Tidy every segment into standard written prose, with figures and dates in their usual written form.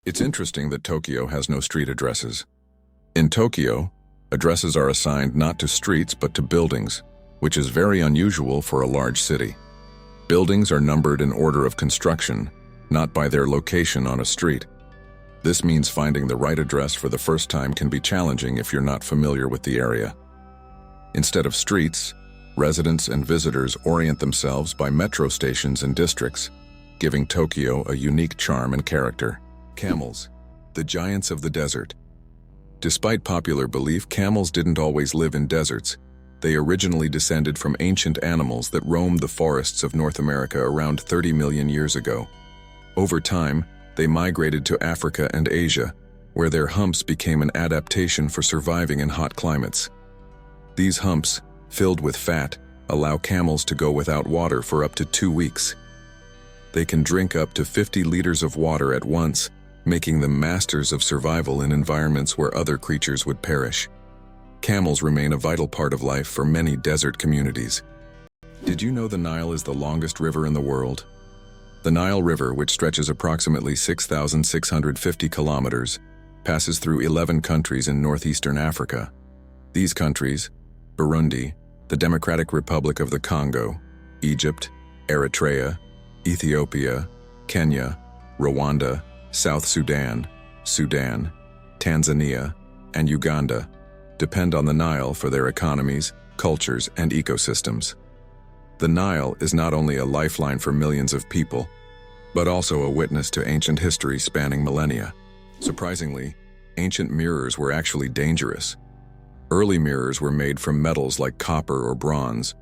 It's interesting that Tokyo has no street addresses. In Tokyo, addresses are assigned not to streets but to buildings, which is very unusual for a large city. Buildings are numbered in order of construction, not by their location on a street. This means finding the right address for the first time can be challenging if you're not familiar with the area. Instead of streets, residents and visitors orient themselves by metro stations and districts, giving Tokyo a unique charm and character. Camels, the giants of the desert. Despite popular belief, camels didn't always live in deserts. They originally descended from ancient animals that roamed the forests of North America around 30 million years ago. Over time, they migrated to Africa and Asia, where their humps became an adaptation for surviving in hot climates. These humps, filled with fat, allow camels to go without water for up to 2 weeks. They can drink up to 50 liters of water at once, making them masters of survival in environments where other creatures would perish. Camels remain a vital part of life for many desert communities. Did you know the Nile is the longest river in the world? The Nile River, which stretches approximately 6,650 kilometers, passes through 11 countries in northeastern Africa. These countries, Burundi, the Democratic Republic of the Congo, Egypt, Eritrea, Ethiopia, Kenya, Rwanda, South Sudan, Sudan, Tanzania, and Uganda, depend on the Nile for their economies, cultures, and ecosystems. The Nile is not only a lifeline for millions of people, but also a witness to ancient history spanning millennia. Surprisingly, ancient mirrors were actually dangerous. Early mirrors were made from metals like copper or bronze,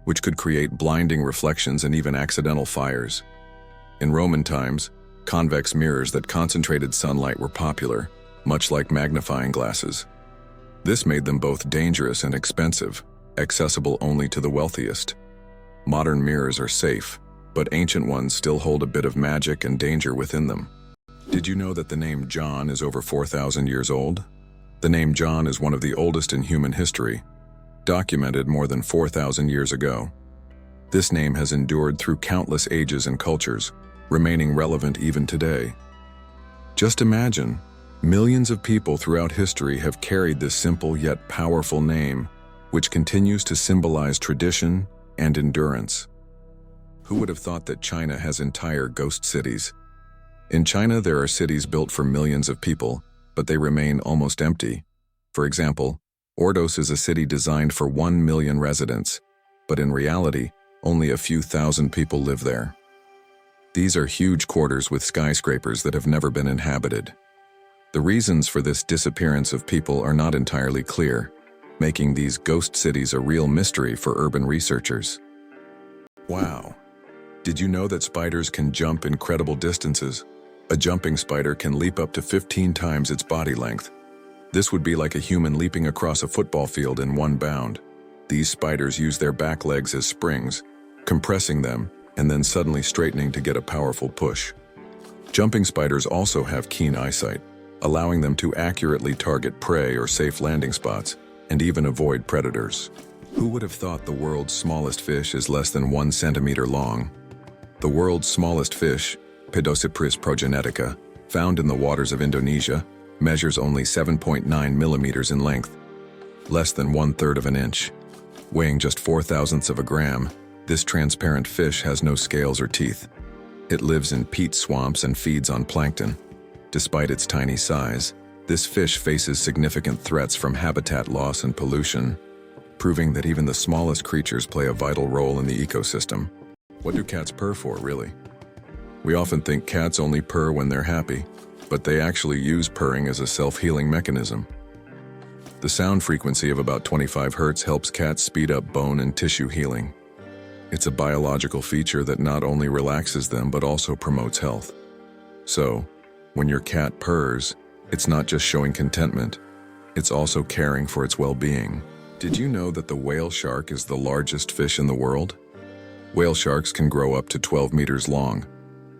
which could create blinding reflections and even accidental fires. In Roman times, convex mirrors that concentrated sunlight were popular, much like magnifying glasses. This made them both dangerous and expensive, accessible only to the wealthiest. Modern mirrors are safe, but ancient ones still hold a bit of magic and danger within them. Did you know that the name John is over 4,000 years old? The name John is one of the oldest in human history, documented more than 4,000 years ago. This name has endured through countless ages and cultures, remaining relevant even today. Just imagine, millions of people throughout history have carried this simple yet powerful name, which continues to symbolize tradition and endurance. Who would have thought that China has entire ghost cities? In China, there are cities built for millions of people, but they remain almost empty. For example, Ordos is a city designed for 1 million residents, but in reality, only a few thousand people live there. These are huge quarters with skyscrapers that have never been inhabited. The reasons for this disappearance of people are not entirely clear, making these ghost cities a real mystery for urban researchers. Wow! Did you know that spiders can jump incredible distances? A jumping spider can leap up to 15 times its body length. This would be like a human leaping across a football field in one bound. These spiders use their back legs as springs, compressing them and then suddenly straightening to get a powerful push. Jumping spiders also have keen eyesight, allowing them to accurately target prey or safe landing spots, and even avoid predators. Who would have thought the world's smallest fish is less than 1 centimeter long? The world's smallest fish, Pedocypris progenetica, found in the waters of Indonesia, measures only 7.9 millimeters in length, less than 1/3 of an inch. Weighing just 0.004 of a gram, this transparent fish has no scales or teeth. It lives in peat swamps and feeds on plankton. Despite its tiny size, this fish faces significant threats from habitat loss and pollution, proving that even the smallest creatures play a vital role in the ecosystem. What do cats purr for, really? We often think cats only purr when they're happy, but they actually use purring as a self-healing mechanism. The sound frequency of about 25 Hz helps cats speed up bone and tissue healing. It's a biological feature that not only relaxes them but also promotes health. So, when your cat purrs, it's not just showing contentment, it's also caring for its well-being. Did you know that the whale shark is the largest fish in the world? Whale sharks can grow up to 12 meters long,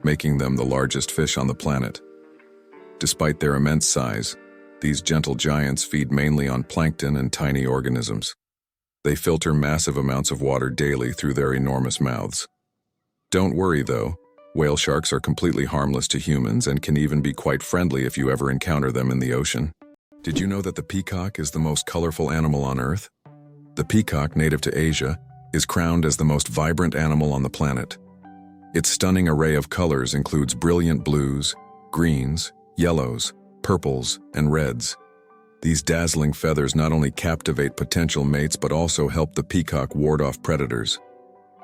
making them the largest fish on the planet. Despite their immense size, these gentle giants feed mainly on plankton and tiny organisms. They filter massive amounts of water daily through their enormous mouths. Don't worry though, Whale sharks are completely harmless to humans and can even be quite friendly if you ever encounter them in the ocean. Did you know that the peacock is the most colorful animal on Earth? The peacock, native to Asia, is crowned as the most vibrant animal on the planet. Its stunning array of colors includes brilliant blues, greens, yellows, purples, and reds. These dazzling feathers not only captivate potential mates but also help the peacock ward off predators.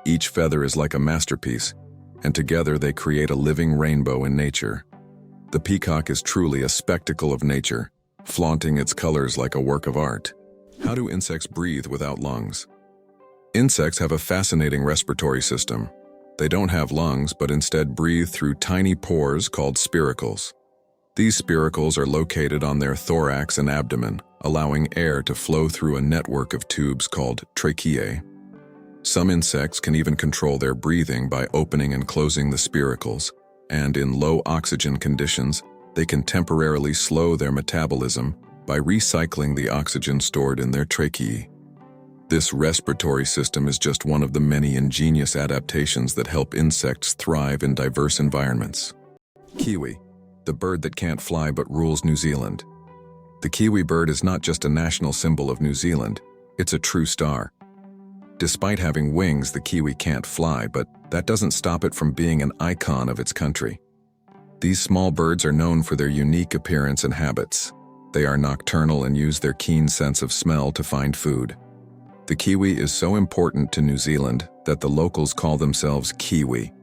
Each feather is like a masterpiece, and together they create a living rainbow in nature. The peacock is truly a spectacle of nature, flaunting its colors like a work of art. How do insects breathe without lungs? Insects have a fascinating respiratory system. They don't have lungs, but instead breathe through tiny pores called spiracles. These spiracles are located on their thorax and abdomen, allowing air to flow through a network of tubes called tracheae. Some insects can even control their breathing by opening and closing the spiracles, and in low oxygen conditions, they can temporarily slow their metabolism by recycling the oxygen stored in their tracheae. This respiratory system is just one of the many ingenious adaptations that help insects thrive in diverse environments. Kiwi, the bird that can't fly but rules New Zealand. The kiwi bird is not just a national symbol of New Zealand, it's a true star. Despite having wings, the kiwi can't fly, but that doesn't stop it from being an icon of its country. These small birds are known for their unique appearance and habits. They are nocturnal and use their keen sense of smell to find food. The kiwi is so important to New Zealand that the locals call themselves Kiwi.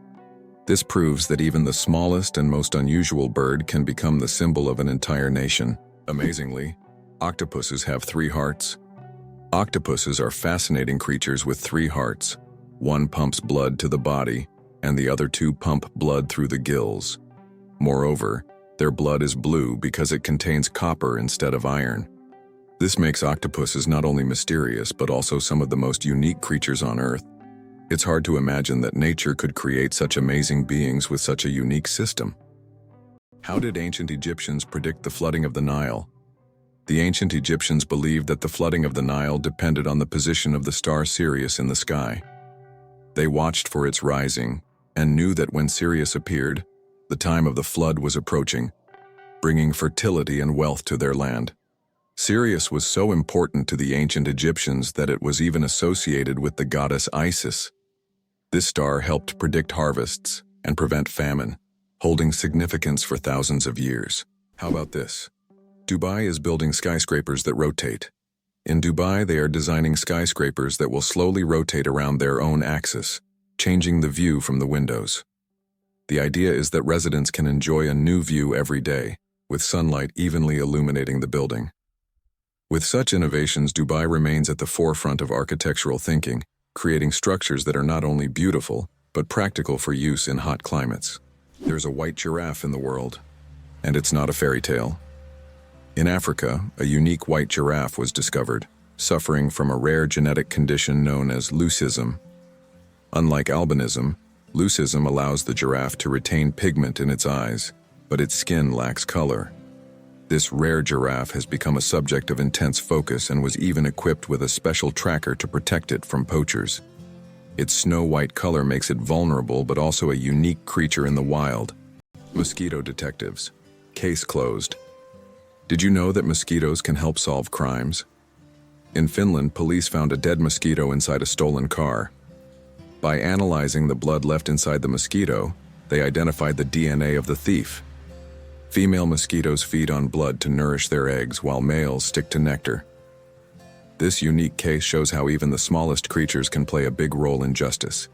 This proves that even the smallest and most unusual bird can become the symbol of an entire nation. Amazingly, octopuses have 3 hearts. Octopuses are fascinating creatures with 3 hearts. One pumps blood to the body, and the other 2 pump blood through the gills. Moreover, their blood is blue because it contains copper instead of iron. This makes octopuses not only mysterious but also some of the most unique creatures on Earth. It's hard to imagine that nature could create such amazing beings with such a unique system. How did ancient Egyptians predict the flooding of the Nile? The ancient Egyptians believed that the flooding of the Nile depended on the position of the star Sirius in the sky. They watched for its rising and knew that when Sirius appeared, the time of the flood was approaching, bringing fertility and wealth to their land. Sirius was so important to the ancient Egyptians that it was even associated with the goddess Isis. This star helped predict harvests and prevent famine, holding significance for thousands of years. How about this? Dubai is building skyscrapers that rotate. In Dubai, they are designing skyscrapers that will slowly rotate around their own axis, changing the view from the windows. The idea is that residents can enjoy a new view every day, with sunlight evenly illuminating the building. With such innovations, Dubai remains at the forefront of architectural thinking, creating structures that are not only beautiful, but practical for use in hot climates. There's a white giraffe in the world, and it's not a fairy tale. In Africa, a unique white giraffe was discovered, suffering from a rare genetic condition known as leucism. Unlike albinism, leucism allows the giraffe to retain pigment in its eyes, but its skin lacks color. This rare giraffe has become a subject of intense focus and was even equipped with a special tracker to protect it from poachers. Its snow-white color makes it vulnerable but also a unique creature in the wild. Mosquito detectives. Case closed. Did you know that mosquitoes can help solve crimes? In Finland, police found a dead mosquito inside a stolen car. By analyzing the blood left inside the mosquito, they identified the DNA of the thief. Female mosquitoes feed on blood to nourish their eggs while males stick to nectar. This unique case shows how even the smallest creatures can play a big role in justice.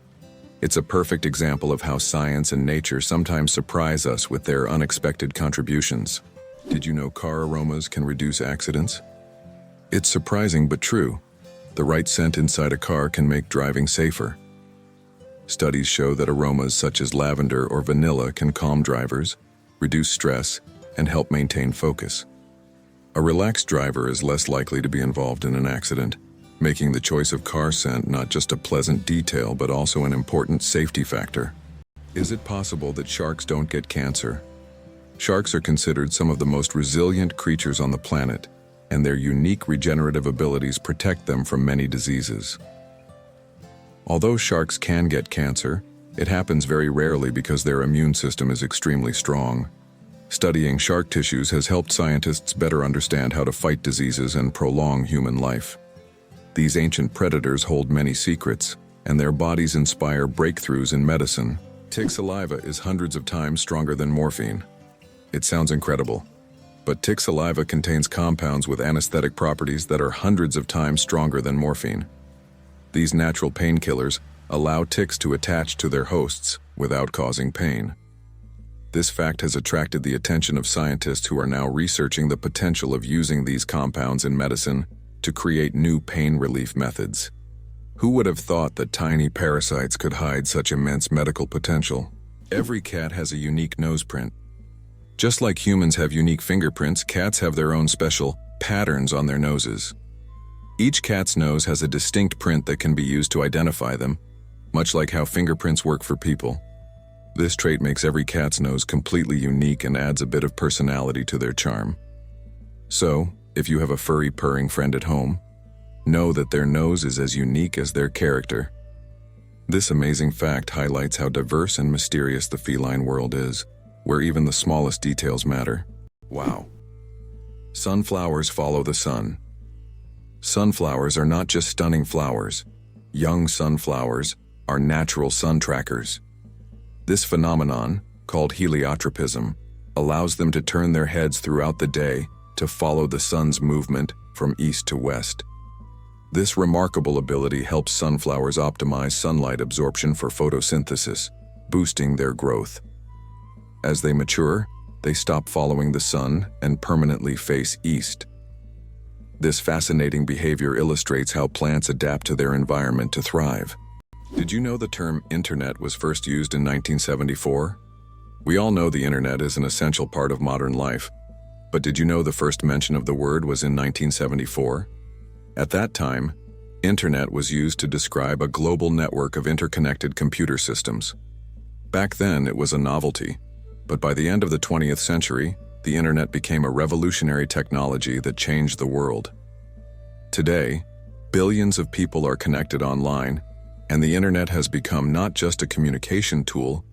It's a perfect example of how science and nature sometimes surprise us with their unexpected contributions. Did you know car aromas can reduce accidents? It's surprising but true. The right scent inside a car can make driving safer. Studies show that aromas such as lavender or vanilla can calm drivers, reduce stress, and help maintain focus. A relaxed driver is less likely to be involved in an accident, making the choice of car scent not just a pleasant detail but also an important safety factor. Is it possible that sharks don't get cancer? Sharks are considered some of the most resilient creatures on the planet, and their unique regenerative abilities protect them from many diseases. Although sharks can get cancer, It happens very rarely because their immune system is extremely strong. Studying shark tissues has helped scientists better understand how to fight diseases and prolong human life. These ancient predators hold many secrets, and their bodies inspire breakthroughs in medicine. Tick saliva is hundreds of times stronger than morphine. It sounds incredible, but tick saliva contains compounds with anesthetic properties that are hundreds of times stronger than morphine. These natural painkillers allow ticks to attach to their hosts without causing pain. This fact has attracted the attention of scientists who are now researching the potential of using these compounds in medicine to create new pain relief methods. Who would have thought that tiny parasites could hide such immense medical potential? Every cat has a unique nose print. Just like humans have unique fingerprints, cats have their own special patterns on their noses. Each cat's nose has a distinct print that can be used to identify them, much like how fingerprints work for people. This trait makes every cat's nose completely unique and adds a bit of personality to their charm. So, if you have a furry purring friend at home, know that their nose is as unique as their character. This amazing fact highlights how diverse and mysterious the feline world is, where even the smallest details matter. Wow. Sunflowers follow the sun. Sunflowers are not just stunning flowers. Young sunflowers are natural sun trackers. This phenomenon, called heliotropism, allows them to turn their heads throughout the day to follow the sun's movement from east to west. This remarkable ability helps sunflowers optimize sunlight absorption for photosynthesis, boosting their growth. As they mature, they stop following the sun and permanently face east. This fascinating behavior illustrates how plants adapt to their environment to thrive. Did you know the term internet was first used in 1974? We all know the internet is an essential part of modern life, but did you know the first mention of the word was in 1974? At that time, internet was used to describe a global network of interconnected computer systems. Back then, it was a novelty, but by the end of the 20th century, the internet became a revolutionary technology that changed the world. Today, billions of people are connected online, and the internet has become not just a communication tool,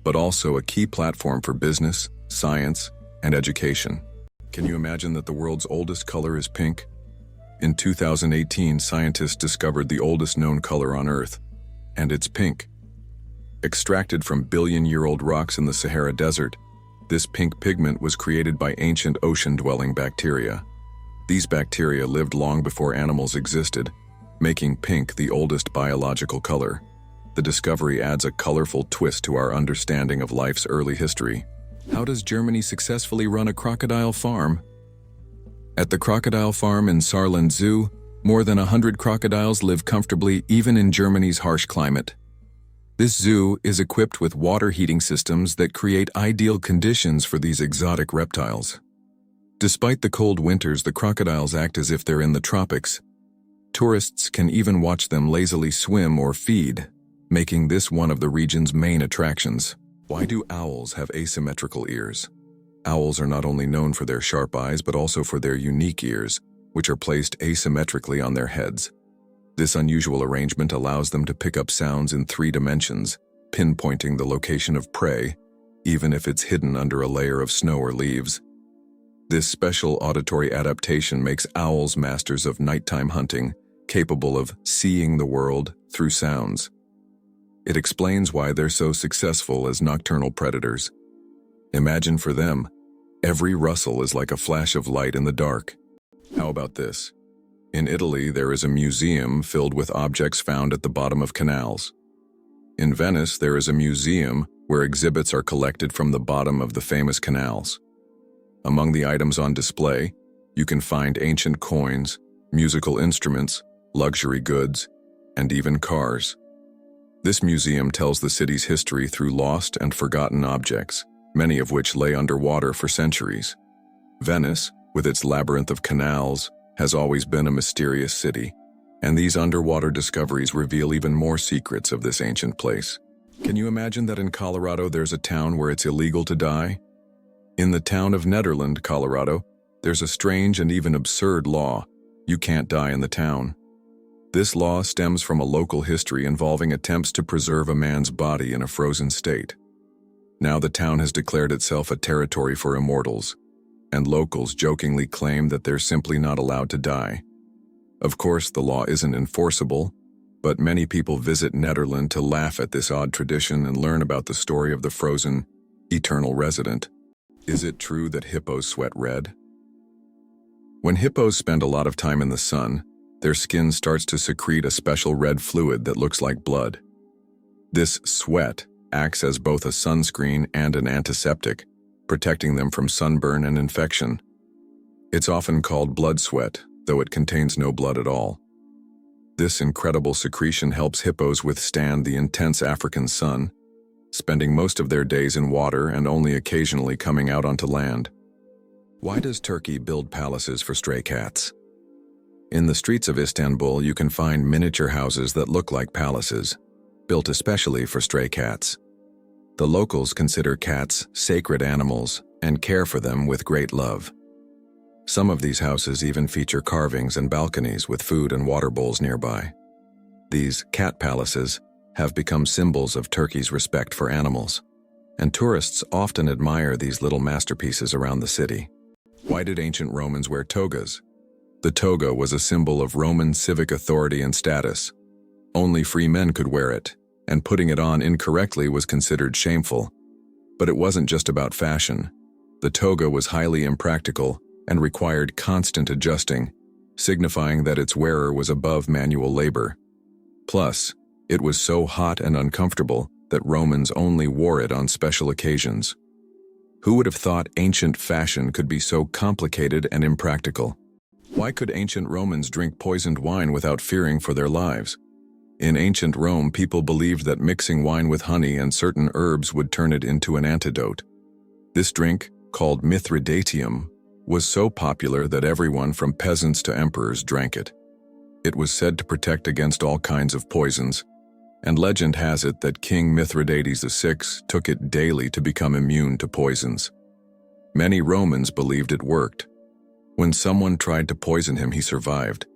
but also a key platform for business, science, and education. Can you imagine that the world's oldest color is pink? In 2018, scientists discovered the oldest known color on Earth, and it's pink. Extracted from billion-year-old rocks in the Sahara Desert, this pink pigment was created by ancient ocean-dwelling bacteria. These bacteria lived long before animals existed, making pink the oldest biological color. The discovery adds a colorful twist to our understanding of life's early history. How does Germany successfully run a crocodile farm? At the crocodile farm in Saarland Zoo, more than 100 crocodiles live comfortably even in Germany's harsh climate. This zoo is equipped with water heating systems that create ideal conditions for these exotic reptiles. Despite the cold winters, the crocodiles act as if they're in the tropics. Tourists can even watch them lazily swim or feed, making this one of the region's main attractions. Why do owls have asymmetrical ears? Owls are not only known for their sharp eyes, but also for their unique ears, which are placed asymmetrically on their heads. This unusual arrangement allows them to pick up sounds in 3 dimensions, pinpointing the location of prey, even if it's hidden under a layer of snow or leaves. This special auditory adaptation makes owls masters of nighttime hunting, capable of seeing the world through sounds. It explains why they're so successful as nocturnal predators. Imagine for them, every rustle is like a flash of light in the dark. How about this? In Italy, there is a museum filled with objects found at the bottom of canals. In Venice, there is a museum where exhibits are collected from the bottom of the famous canals. Among the items on display, you can find ancient coins, musical instruments, luxury goods, and even cars. This museum tells the city's history through lost and forgotten objects, many of which lay underwater for centuries. Venice, with its labyrinth of canals, has always been a mysterious city, and these underwater discoveries reveal even more secrets of this ancient place. Can you imagine that in Colorado there's a town where it's illegal to die? In the town of Nederland, Colorado, there's a strange and even absurd law. You can't die in the town. This law stems from a local history involving attempts to preserve a man's body in a frozen state. Now the town has declared itself a territory for immortals, and locals jokingly claim that they're simply not allowed to die. Of course, the law isn't enforceable, but many people visit Netherlands to laugh at this odd tradition and learn about the story of the frozen, eternal resident. Is it true that hippos sweat red? When hippos spend a lot of time in the sun, their skin starts to secrete a special red fluid that looks like blood. This sweat acts as both a sunscreen and an antiseptic, protecting them from sunburn and infection. It's often called blood sweat, though it contains no blood at all. This incredible secretion helps hippos withstand the intense African sun, spending most of their days in water and only occasionally coming out onto land. Why does Turkey build palaces for stray cats? In the streets of Istanbul, you can find miniature houses that look like palaces, built especially for stray cats. The locals consider cats sacred animals and care for them with great love. Some of these houses even feature carvings and balconies with food and water bowls nearby. These cat palaces have become symbols of Turkey's respect for animals, and tourists often admire these little masterpieces around the city. Why did ancient Romans wear togas? The toga was a symbol of Roman civic authority and status. Only free men could wear it, and putting it on incorrectly was considered shameful. But it wasn't just about fashion. The toga was highly impractical and required constant adjusting, signifying that its wearer was above manual labor. Plus, it was so hot and uncomfortable that Romans only wore it on special occasions. Who would have thought ancient fashion could be so complicated and impractical? Why could ancient Romans drink poisoned wine without fearing for their lives? In ancient Rome, people believed that mixing wine with honey and certain herbs would turn it into an antidote. This drink, called Mithridatium, was so popular that everyone from peasants to emperors drank it. It was said to protect against all kinds of poisons, and legend has it that King Mithridates VI took it daily to become immune to poisons. Many Romans believed it worked. When someone tried to poison him, he survived.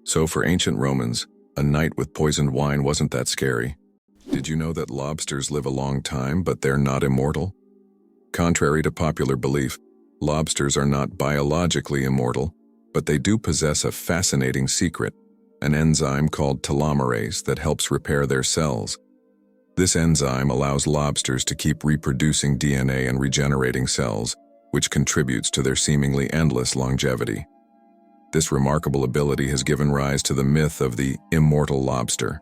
So for ancient Romans, a night with poisoned wine wasn't that scary. Did you know that lobsters live a long time, but they're not immortal? Contrary to popular belief, lobsters are not biologically immortal, but they do possess a fascinating secret, an enzyme called telomerase that helps repair their cells. This enzyme allows lobsters to keep reproducing DNA and regenerating cells, which contributes to their seemingly endless longevity. This remarkable ability has given rise to the myth of the immortal lobster.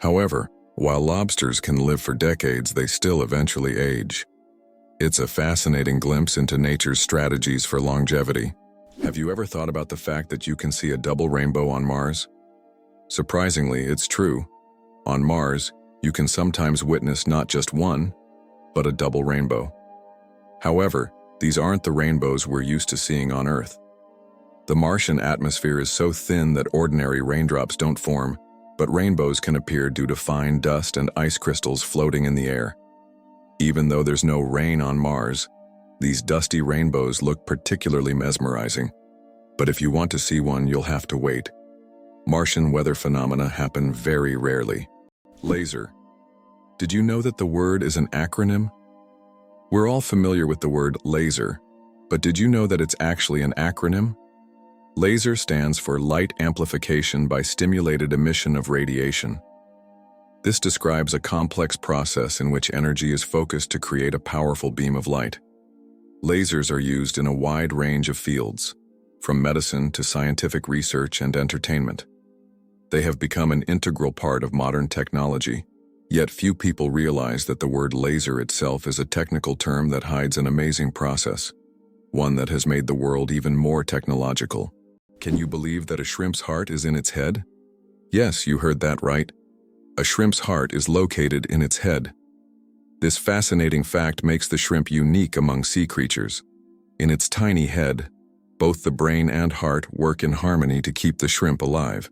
However, while lobsters can live for decades, they still eventually age. It's a fascinating glimpse into nature's strategies for longevity. Have you ever thought about the fact that you can see a double rainbow on Mars? Surprisingly, it's true. On Mars, you can sometimes witness not just one, but a double rainbow. However, these aren't the rainbows we're used to seeing on Earth. The Martian atmosphere is so thin that ordinary raindrops don't form, but rainbows can appear due to fine dust and ice crystals floating in the air. Even though there's no rain on Mars, these dusty rainbows look particularly mesmerizing. But if you want to see one, you'll have to wait. Martian weather phenomena happen very rarely. Laser. Did you know that the word is an acronym? We're all familiar with the word laser, but did you know that it's actually an acronym? LASER stands for Light Amplification by Stimulated Emission of Radiation. This describes a complex process in which energy is focused to create a powerful beam of light. Lasers are used in a wide range of fields, from medicine to scientific research and entertainment. They have become an integral part of modern technology, yet few people realize that the word laser itself is a technical term that hides an amazing process, one that has made the world even more technological. Can you believe that a shrimp's heart is in its head? Yes, you heard that right. A shrimp's heart is located in its head. This fascinating fact makes the shrimp unique among sea creatures. In its tiny head, both the brain and heart work in harmony to keep the shrimp alive.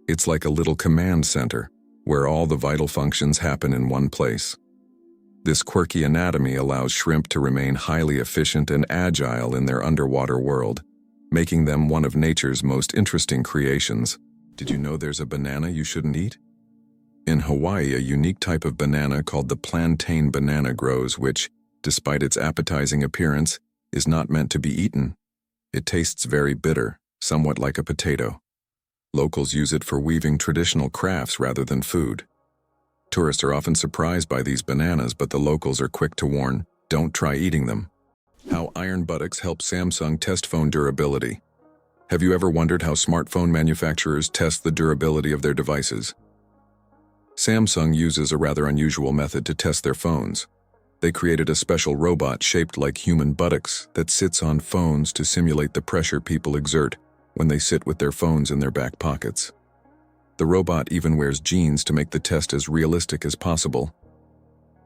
It's like a little command center, where all the vital functions happen in one place. This quirky anatomy allows shrimp to remain highly efficient and agile in their underwater world, making them one of nature's most interesting creations. Did you know there's a banana you shouldn't eat? In Hawaii, a unique type of banana called the plantain banana grows, which, despite its appetizing appearance, is not meant to be eaten. It tastes very bitter, somewhat like a potato. Locals use it for weaving traditional crafts rather than food. Tourists are often surprised by these bananas, but the locals are quick to warn, don't try eating them. How iron buttocks help Samsung test phone durability. Have you ever wondered how smartphone manufacturers test the durability of their devices? Samsung uses a rather unusual method to test their phones. They created a special robot shaped like human buttocks that sits on phones to simulate the pressure people exert when they sit with their phones in their back pockets. The robot even wears jeans to make the test as realistic as possible.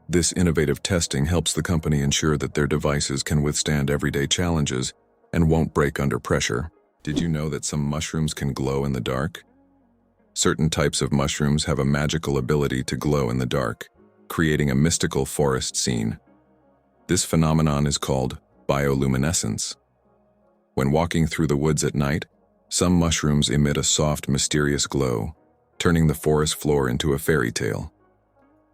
This innovative testing helps the company ensure that their devices can withstand everyday challenges and won't break under pressure. Did you know that some mushrooms can glow in the dark? Certain types of mushrooms have a magical ability to glow in the dark, creating a mystical forest scene. This phenomenon is called bioluminescence. When walking through the woods at night, some mushrooms emit a soft, mysterious glow, turning the forest floor into a fairy tale.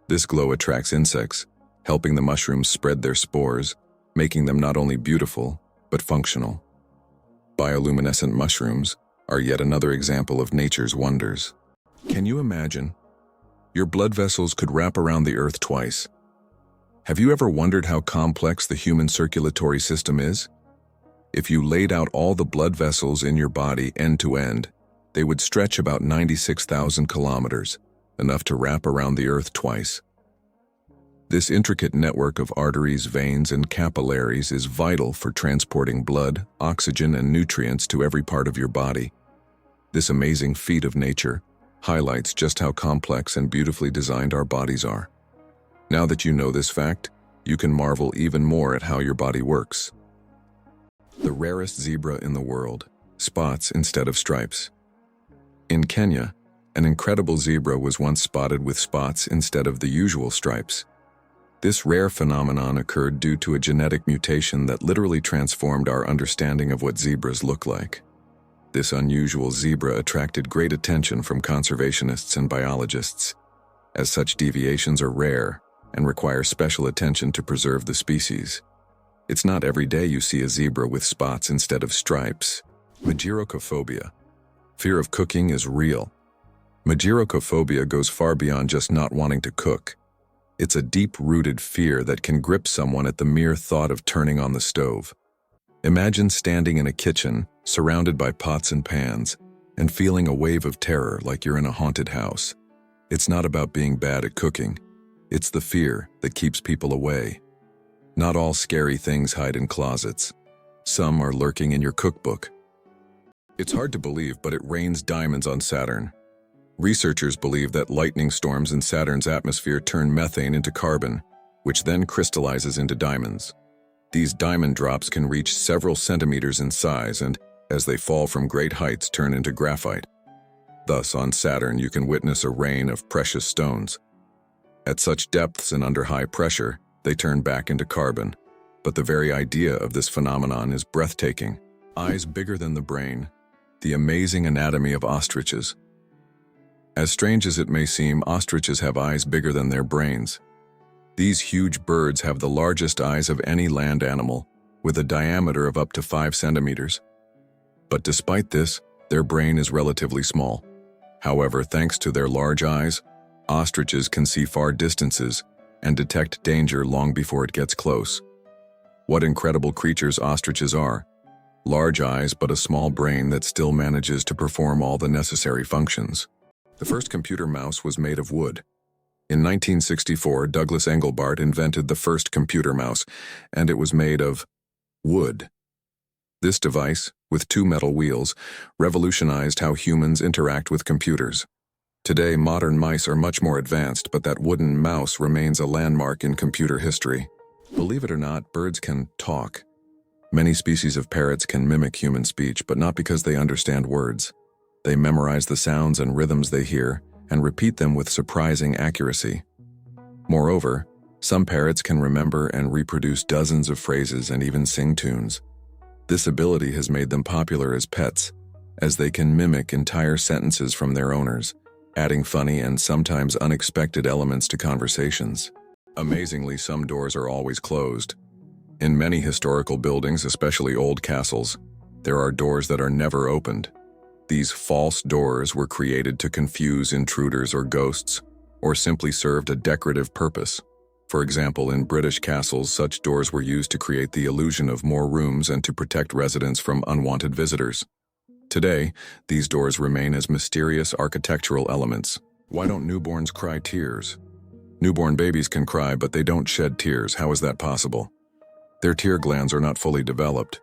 This glow attracts insects, helping the mushrooms spread their spores, making them not only beautiful, but functional. Bioluminescent mushrooms are yet another example of nature's wonders. Can you imagine? Your blood vessels could wrap around the earth twice. Have you ever wondered how complex the human circulatory system is? If you laid out all the blood vessels in your body end to end, they would stretch about 96,000 kilometers, enough to wrap around the earth twice. This intricate network of arteries, veins, and capillaries is vital for transporting blood, oxygen, and nutrients to every part of your body. This amazing feat of nature highlights just how complex and beautifully designed our bodies are. Now that you know this fact, you can marvel even more at how your body works. The rarest zebra in the world, spots instead of stripes. In Kenya, an incredible zebra was once spotted with spots instead of the usual stripes. This rare phenomenon occurred due to a genetic mutation that literally transformed our understanding of what zebras look like. This unusual zebra attracted great attention from conservationists and biologists, as such deviations are rare and require special attention to preserve the species. It's not every day you see a zebra with spots instead of stripes. Mageirocophobia. Fear of cooking is real. Mageirocophobia goes far beyond just not wanting to cook. It's a deep-rooted fear that can grip someone at the mere thought of turning on the stove. Imagine standing in a kitchen, surrounded by pots and pans, and feeling a wave of terror like you're in a haunted house. It's not about being bad at cooking. It's the fear that keeps people away. Not all scary things hide in closets. Some are lurking in your cookbook. It's hard to believe, but it rains diamonds on Saturn. Researchers believe that lightning storms in Saturn's atmosphere turn methane into carbon, which then crystallizes into diamonds. These diamond drops can reach several centimeters in size and, as they fall from great heights, turn into graphite. Thus, on Saturn, you can witness a rain of precious stones. At such depths and under high pressure, they turn back into carbon. But the very idea of this phenomenon is breathtaking. Eyes bigger than the brain. The amazing anatomy of ostriches. As strange as it may seem, ostriches have eyes bigger than their brains. These huge birds have the largest eyes of any land animal, with a diameter of up to 5 centimeters. But despite this, their brain is relatively small. However, thanks to their large eyes, ostriches can see far distances and detect danger long before it gets close. What incredible creatures ostriches are. Large eyes, but a small brain that still manages to perform all the necessary functions. The first computer mouse was made of wood. In 1964, Douglas Engelbart invented the first computer mouse, and it was made of wood. This device, with 2 metal wheels, revolutionized how humans interact with computers. Today, modern mice are much more advanced, but that wooden mouse remains a landmark in computer history. Believe it or not, birds can talk. Many species of parrots can mimic human speech, but not because they understand words. They memorize the sounds and rhythms they hear and repeat them with surprising accuracy. Moreover, some parrots can remember and reproduce dozens of phrases and even sing tunes. This ability has made them popular as pets, as they can mimic entire sentences from their owners, adding funny and sometimes unexpected elements to conversations. Amazingly, some doors are always closed. In many historical buildings, especially old castles, there are doors that are never opened. These false doors were created to confuse intruders or ghosts, or simply served a decorative purpose. For example, in British castles, such doors were used to create the illusion of more rooms and to protect residents from unwanted visitors. Today, these doors remain as mysterious architectural elements. Why don't newborns cry tears? Newborn babies can cry, but they don't shed tears. How is that possible? Their tear glands are not fully developed.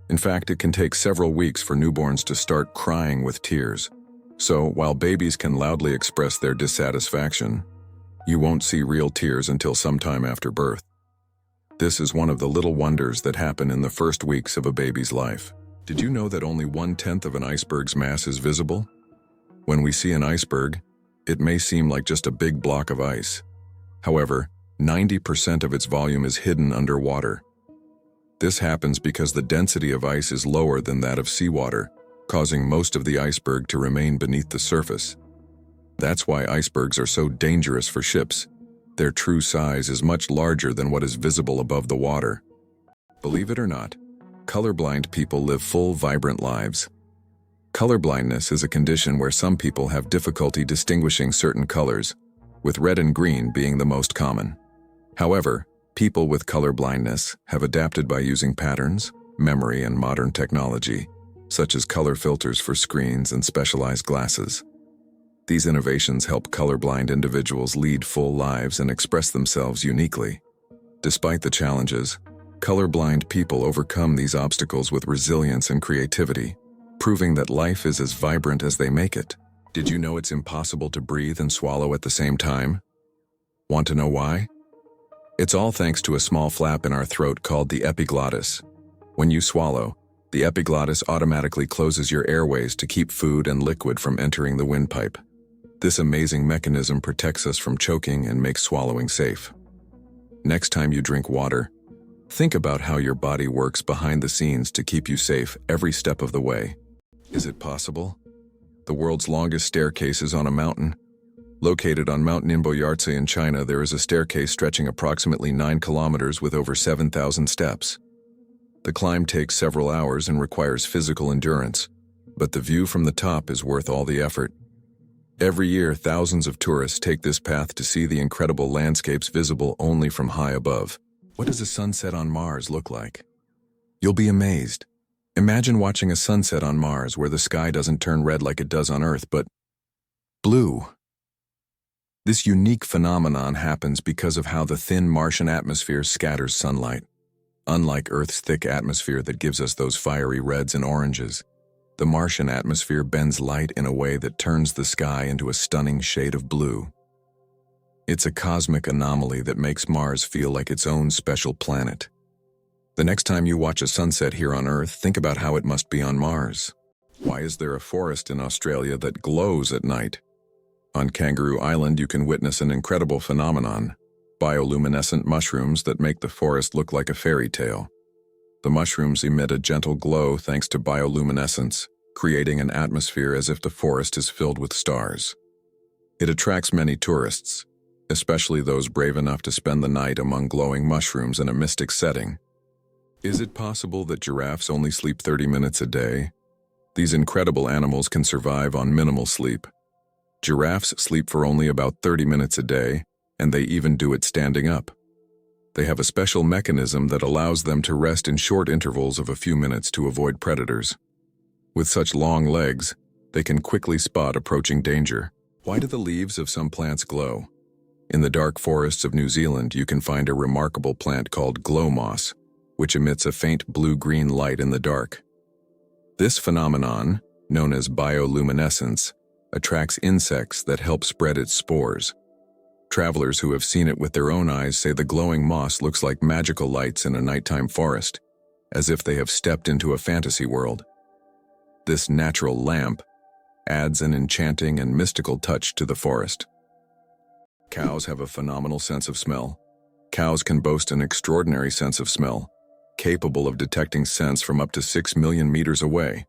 In fact, it can take several weeks for newborns to start crying with tears. So, while babies can loudly express their dissatisfaction, you won't see real tears until sometime after birth. This is one of the little wonders that happen in the first weeks of a baby's life. Did you know that only 1/10 of an iceberg's mass is visible? When we see an iceberg, it may seem like just a big block of ice. However, 90% of its volume is hidden underwater. This happens because the density of ice is lower than that of seawater, causing most of the iceberg to remain beneath the surface. That's why icebergs are so dangerous for ships. Their true size is much larger than what is visible above the water. Believe it or not, colorblind people live full, vibrant lives. Colorblindness is a condition where some people have difficulty distinguishing certain colors, with red and green being the most common. However, people with color blindness have adapted by using patterns, memory, and modern technology, such as color filters for screens and specialized glasses. These innovations help colorblind individuals lead full lives and express themselves uniquely. Despite the challenges, colorblind people overcome these obstacles with resilience and creativity, proving that life is as vibrant as they make it. Did you know it's impossible to breathe and swallow at the same time? Want to know why? It's all thanks to a small flap in our throat called the epiglottis. When you swallow, the epiglottis automatically closes your airways to keep food and liquid from entering the windpipe. This amazing mechanism protects us from choking and makes swallowing safe. Next time you drink water, think about how your body works behind the scenes to keep you safe every step of the way. Is it possible? The world's longest staircase is on a mountain. Located on Mount Ningbo in China, there is a staircase stretching approximately 9 kilometers with over 7,000 steps. The climb takes several hours and requires physical endurance, but the view from the top is worth all the effort. Every year, thousands of tourists take this path to see the incredible landscapes visible only from high above. What does a sunset on Mars look like? You'll be amazed. Imagine watching a sunset on Mars where the sky doesn't turn red like it does on Earth, but blue. This unique phenomenon happens because of how the thin Martian atmosphere scatters sunlight. Unlike Earth's thick atmosphere that gives us those fiery reds and oranges, the Martian atmosphere bends light in a way that turns the sky into a stunning shade of blue. It's a cosmic anomaly that makes Mars feel like its own special planet. The next time you watch a sunset here on Earth, think about how it must be on Mars. Why is there a forest in Australia that glows at night? On Kangaroo Island, you can witness an incredible phenomenon: bioluminescent mushrooms that make the forest look like a fairy tale. The mushrooms emit a gentle glow thanks to bioluminescence, creating an atmosphere as if the forest is filled with stars. It attracts many tourists, especially those brave enough to spend the night among glowing mushrooms in a mystic setting. Is it possible that giraffes only sleep 30 minutes a day? These incredible animals can survive on minimal sleep. Giraffes sleep for only about 30 minutes a day, and they even do it standing up. They have a special mechanism that allows them to rest in short intervals of a few minutes to avoid predators. With such long legs, they can quickly spot approaching danger. Why do the leaves of some plants glow? In the dark forests of New Zealand, you can find a remarkable plant called glow moss, which emits a faint blue-green light in the dark. This phenomenon, known as bioluminescence, attracts insects that help spread its spores. Travelers who have seen it with their own eyes say the glowing moss looks like magical lights in a nighttime forest, as if they have stepped into a fantasy world. This natural lamp adds an enchanting and mystical touch to the forest. Cows have a phenomenal sense of smell. Cows can boast an extraordinary sense of smell, capable of detecting scents from up to 6 million meters away.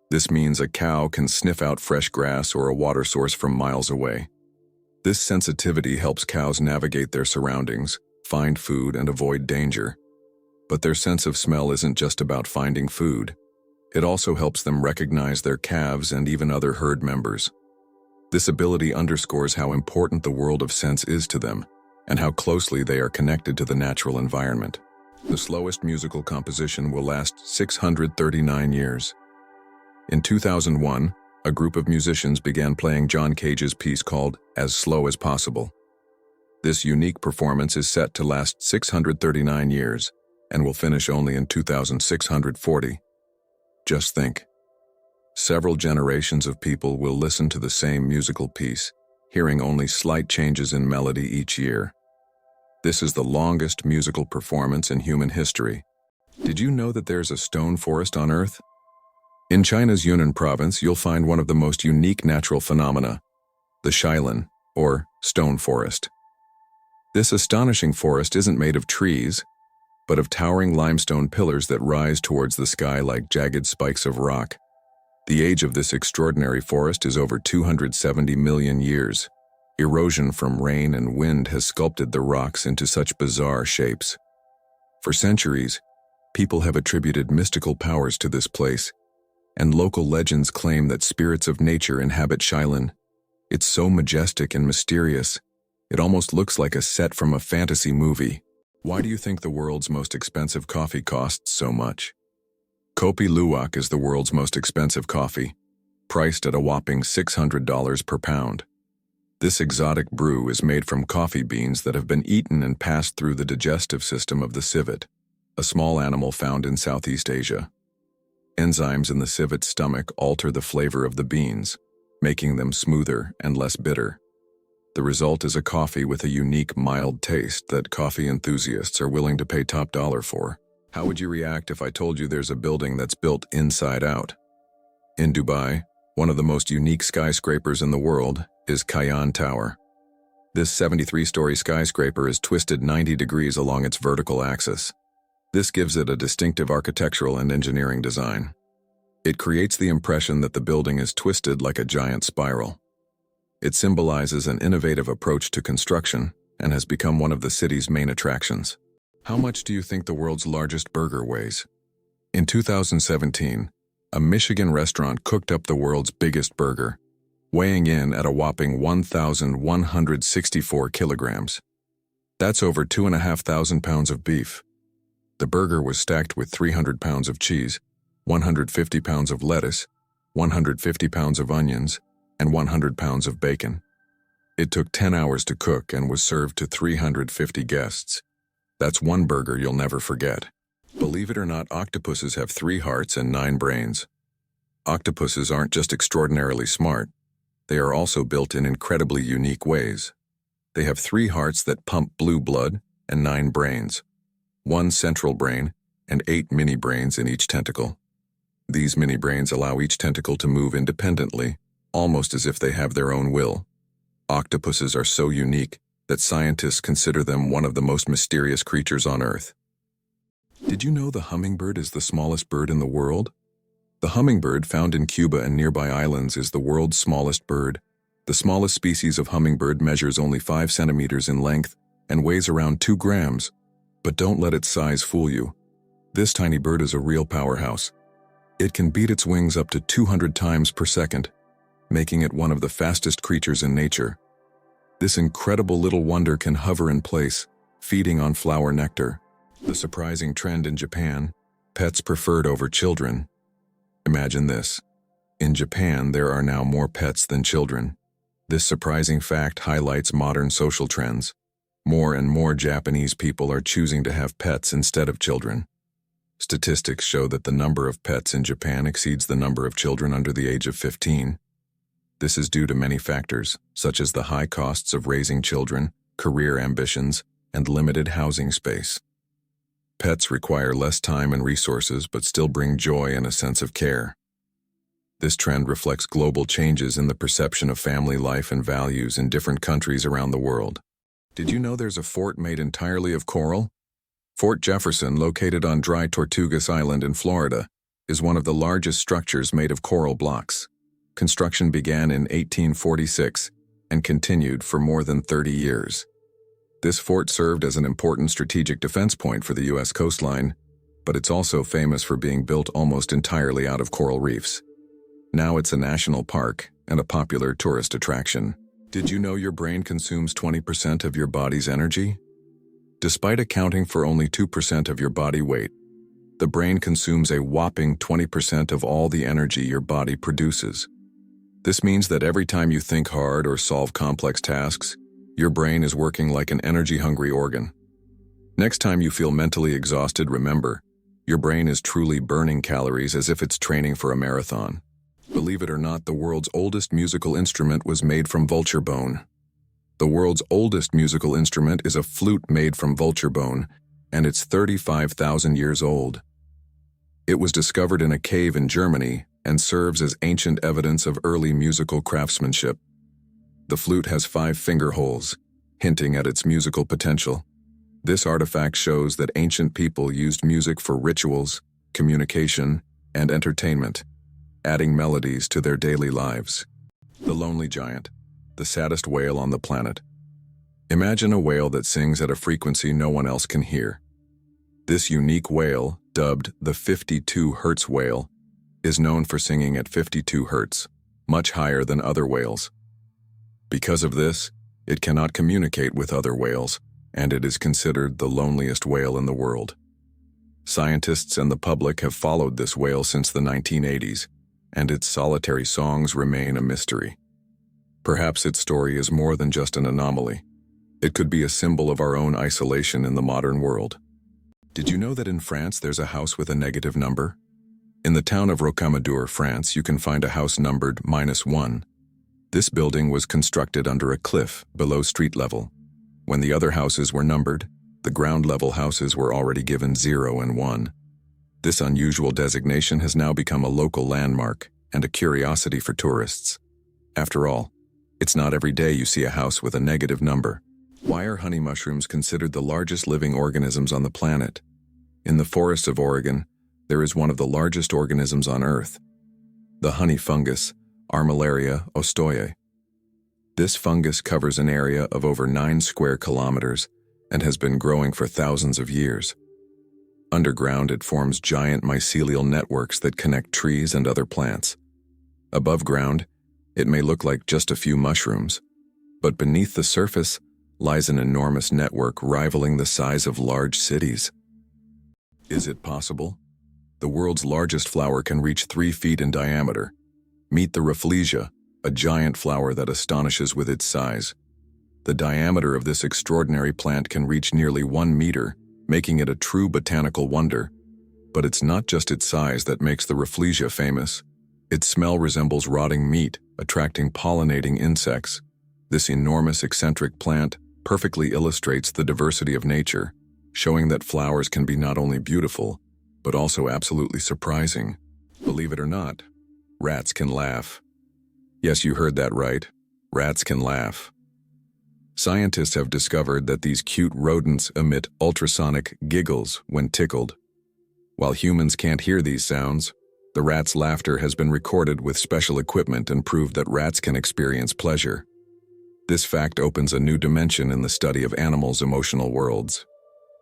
This means a cow can sniff out fresh grass or a water source from miles away. This sensitivity helps cows navigate their surroundings, find food, and avoid danger. But their sense of smell isn't just about finding food. It also helps them recognize their calves and even other herd members. This ability underscores how important the world of scents is to them, and how closely they are connected to the natural environment. The slowest musical composition will last 639 years. In 2001, a group of musicians began playing John Cage's piece called As Slow as Possible. This unique performance is set to last 639 years and will finish only in 2640. Just think. Several generations of people will listen to the same musical piece, hearing only slight changes in melody each year. This is the longest musical performance in human history. Did you know that there's a stone forest on Earth? In China's Yunnan province, you'll find one of the most unique natural phenomena, the Shailan, or stone forest. This astonishing forest isn't made of trees, but of towering limestone pillars that rise towards the sky like jagged spikes of rock. The age of this extraordinary forest is over 270 million years. Erosion from rain and wind has sculpted the rocks into such bizarre shapes. For centuries, people have attributed mystical powers to this place, and local legends claim that spirits of nature inhabit Shailan. It's so majestic and mysterious, it almost looks like a set from a fantasy movie. Why do you think the world's most expensive coffee costs so much? Kopi Luwak is the world's most expensive coffee, priced at a whopping $600 per pound. This exotic brew is made from coffee beans that have been eaten and passed through the digestive system of the civet, a small animal found in Southeast Asia. Enzymes in the civet's stomach alter the flavor of the beans, making them smoother and less bitter. The result is a coffee with a unique, mild taste that coffee enthusiasts are willing to pay top dollar for. How would you react if I told you there's a building that's built inside out? In Dubai, one of the most unique skyscrapers in the world is Cayenne Tower. This 73-story skyscraper is twisted 90 degrees along its vertical axis. This gives it a distinctive architectural and engineering design. It creates the impression that the building is twisted like a giant spiral. It symbolizes an innovative approach to construction and has become one of the city's main attractions. How much do you think the world's largest burger weighs? In 2017, a Michigan restaurant cooked up the world's biggest burger, weighing in at a whopping 1,164 kilograms. That's over 2,500 pounds of beef. The burger was stacked with 300 pounds of cheese, 150 pounds of lettuce, 150 pounds of onions, and 100 pounds of bacon. It took 10 hours to cook and was served to 350 guests. That's one burger you'll never forget. Believe it or not, octopuses have 3 hearts and 9 brains. Octopuses aren't just extraordinarily smart, they are also built in incredibly unique ways. They have 3 hearts that pump blue blood and 9 brains, 1 central brain, and 8 mini-brains in each tentacle. These mini-brains allow each tentacle to move independently, almost as if they have their own will. Octopuses are so unique that scientists consider them one of the most mysterious creatures on Earth. Did you know the hummingbird is the smallest bird in the world? The hummingbird, found in Cuba and nearby islands, is the world's smallest bird. The smallest species of hummingbird measures only 5 centimeters in length and weighs around 2 grams. But don't let its size fool you. This tiny bird is a real powerhouse. It can beat its wings up to 200 times per second, making it one of the fastest creatures in nature. This incredible little wonder can hover in place, feeding on flower nectar. The surprising trend in Japan, pets preferred over children. Imagine this. In Japan, there are now more pets than children. This surprising fact highlights modern social trends. More and more Japanese people are choosing to have pets instead of children. Statistics show that the number of pets in Japan exceeds the number of children under the age of 15. This is due to many factors, such as the high costs of raising children, career ambitions, and limited housing space. Pets require less time and resources but still bring joy and a sense of care. This trend reflects global changes in the perception of family life and values in different countries around the world. Did you know there's a fort made entirely of coral? Fort Jefferson, located on dry Tortugas Island in Florida, is one of the largest structures made of coral blocks. Construction began in 1846 and continued for more than 30 years. This fort served as an important strategic defense point for the U.S. coastline, but it's also famous for being built almost entirely out of coral reefs. Now it's a national park and a popular tourist attraction. Did you know your brain consumes 20% of your body's energy? Despite accounting for only 2% of your body weight, the brain consumes a whopping 20% of all the energy your body produces. This means that every time you think hard or solve complex tasks, your brain is working like an energy-hungry organ. Next time you feel mentally exhausted, remember, your brain is truly burning calories as if it's training for a marathon. Believe it or not, the world's oldest musical instrument was made from vulture bone. The world's oldest musical instrument is a flute made from vulture bone, and it's 35,000 years old. It was discovered in a cave in Germany and serves as ancient evidence of early musical craftsmanship. The flute has 5 finger holes, hinting at its musical potential. This artifact shows that ancient people used music for rituals, communication, and entertainment, adding melodies to their daily lives. The lonely giant, the saddest whale on the planet. Imagine a whale that sings at a frequency no one else can hear. This unique whale, dubbed the 52 Hertz whale, is known for singing at 52 Hertz, much higher than other whales. Because of this, it cannot communicate with other whales, and it is considered the loneliest whale in the world. Scientists and the public have followed this whale since the 1980s, and its solitary songs remain a mystery. Perhaps its story is more than just an anomaly. It could be a symbol of our own isolation in the modern world. Did you know that in France there's a house with a negative number? In the town of Rocamadour, France, you can find a house numbered -1. This building was constructed under a cliff below street level. When the other houses were numbered, the ground-level houses were already given 0 and 1. This unusual designation has now become a local landmark and a curiosity for tourists. After all, it's not every day you see a house with a negative number. Why are honey mushrooms considered the largest living organisms on the planet? In the forests of Oregon, there is one of the largest organisms on Earth, the honey fungus, Armillaria ostoyae. This fungus covers an area of over 9 square kilometers and has been growing for thousands of years. Underground, it forms giant mycelial networks that connect trees and other plants. Above ground, it may look like just a few mushrooms, but beneath the surface lies an enormous network rivaling the size of large cities. Is it possible? The world's largest flower can reach 3 feet in diameter. Meet the Rafflesia, a giant flower that astonishes with its size. The diameter of this extraordinary plant can reach nearly 1 meter, making it a true botanical wonder. But it's not just its size that makes the Rafflesia famous. Its smell resembles rotting meat, attracting pollinating insects. This enormous eccentric plant perfectly illustrates the diversity of nature, showing that flowers can be not only beautiful, but also absolutely surprising. Believe it or not, rats can laugh. Yes, you heard that right. Rats can laugh. Scientists have discovered that these cute rodents emit ultrasonic giggles when tickled. While humans can't hear these sounds, the rat's laughter has been recorded with special equipment and proved that rats can experience pleasure. This fact opens a new dimension in the study of animals' emotional worlds.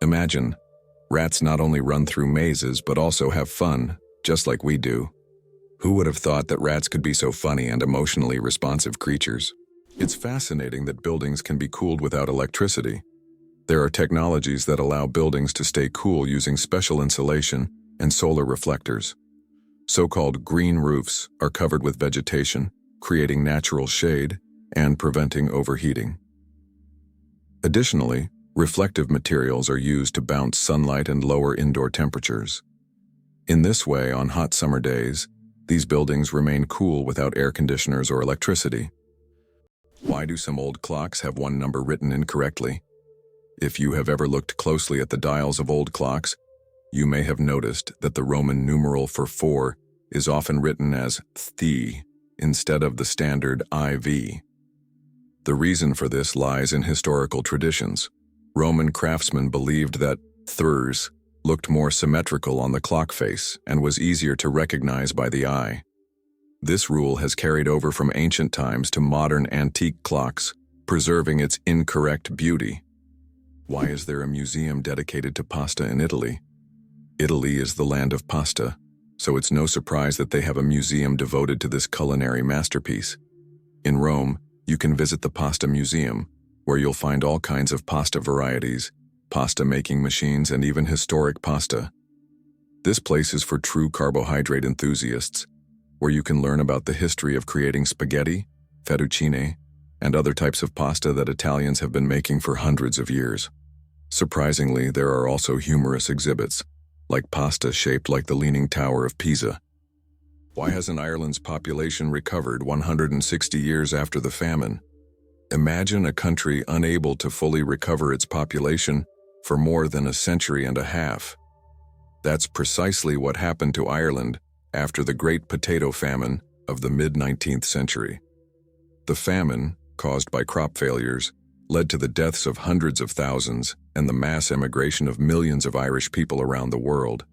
Imagine, rats not only run through mazes but also have fun, just like we do. Who would have thought that rats could be so funny and emotionally responsive creatures? It's fascinating that buildings can be cooled without electricity. There are technologies that allow buildings to stay cool using special insulation and solar reflectors. So-called green roofs are covered with vegetation, creating natural shade and preventing overheating. Additionally, reflective materials are used to bounce sunlight and lower indoor temperatures. In this way, on hot summer days, these buildings remain cool without air conditioners or electricity. Why do some old clocks have one number written incorrectly? If you have ever looked closely at the dials of old clocks, you may have noticed that the Roman numeral for 4 is often written as Th instead of the standard IV. The reason for this lies in historical traditions. Roman craftsmen believed that thurs, looked more symmetrical on the clock face and was easier to recognize by the eye. This rule has carried over from ancient times to modern antique clocks, preserving its incorrect beauty. Why is there a museum dedicated to pasta in Italy? Italy is the land of pasta, so it's no surprise that they have a museum devoted to this culinary masterpiece. In Rome, you can visit the Pasta Museum, where you'll find all kinds of pasta varieties, pasta-making machines, and even historic pasta. This place is for true carbohydrate enthusiasts, where you can learn about the history of creating spaghetti, fettuccine, and other types of pasta that Italians have been making for hundreds of years. Surprisingly, there are also humorous exhibits, like pasta shaped like the Leaning Tower of Pisa. Why hasn't Ireland's population recovered 160 years after the famine? Imagine a country unable to fully recover its population for more than a century and a half. That's precisely what happened to Ireland after the Great Potato Famine of the mid-19th century. The famine, caused by crop failures, led to the deaths of hundreds of thousands and the mass emigration of millions of Irish people around the world.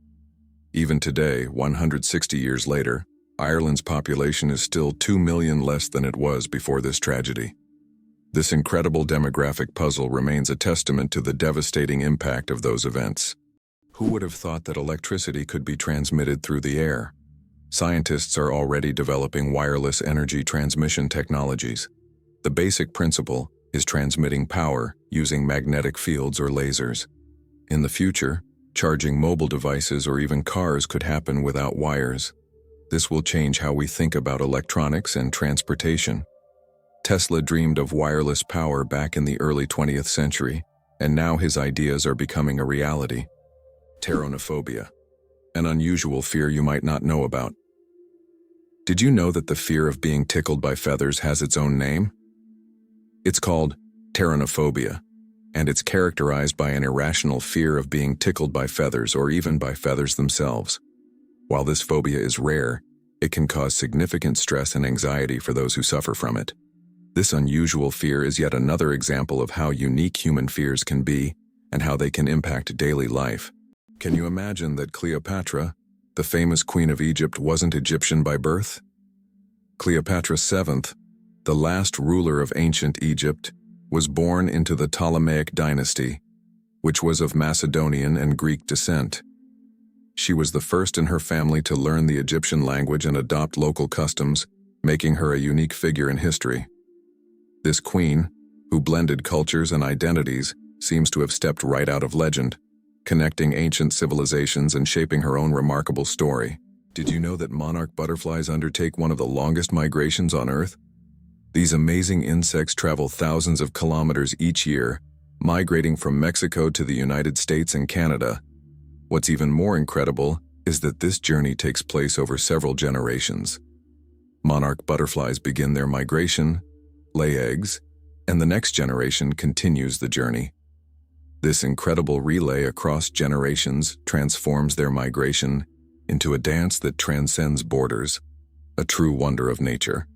Even today, 160 years later, Ireland's population is still 2 million less than it was before this tragedy. This incredible demographic puzzle remains a testament to the devastating impact of those events. Who would have thought that electricity could be transmitted through the air? Scientists are already developing wireless energy transmission technologies. The basic principle is transmitting power using magnetic fields or lasers. In the future, charging mobile devices or even cars could happen without wires. This will change how we think about electronics and transportation. Tesla dreamed of wireless power back in the early 20th century, and now his ideas are becoming a reality. Pteronophobia, an unusual fear you might not know about. Did you know that the fear of being tickled by feathers has its own name? It's called pteronophobia, and it's characterized by an irrational fear of being tickled by feathers or even by feathers themselves. While this phobia is rare, it can cause significant stress and anxiety for those who suffer from it. This unusual fear is yet another example of how unique human fears can be and how they can impact daily life. Can you imagine that Cleopatra, the famous queen of Egypt, wasn't Egyptian by birth? Cleopatra VII, the last ruler of ancient Egypt, was born into the Ptolemaic dynasty, which was of Macedonian and Greek descent. She was the first in her family to learn the Egyptian language and adopt local customs, making her a unique figure in history. This queen, who blended cultures and identities, seems to have stepped right out of legend, connecting ancient civilizations and shaping her own remarkable story. Did you know that monarch butterflies undertake one of the longest migrations on Earth? These amazing insects travel thousands of kilometers each year, migrating from Mexico to the United States and Canada. What's even more incredible is that this journey takes place over several generations. Monarch butterflies begin their migration, lay eggs, and the next generation continues the journey. This incredible relay across generations transforms their migration into a dance that transcends borders, a true wonder of nature.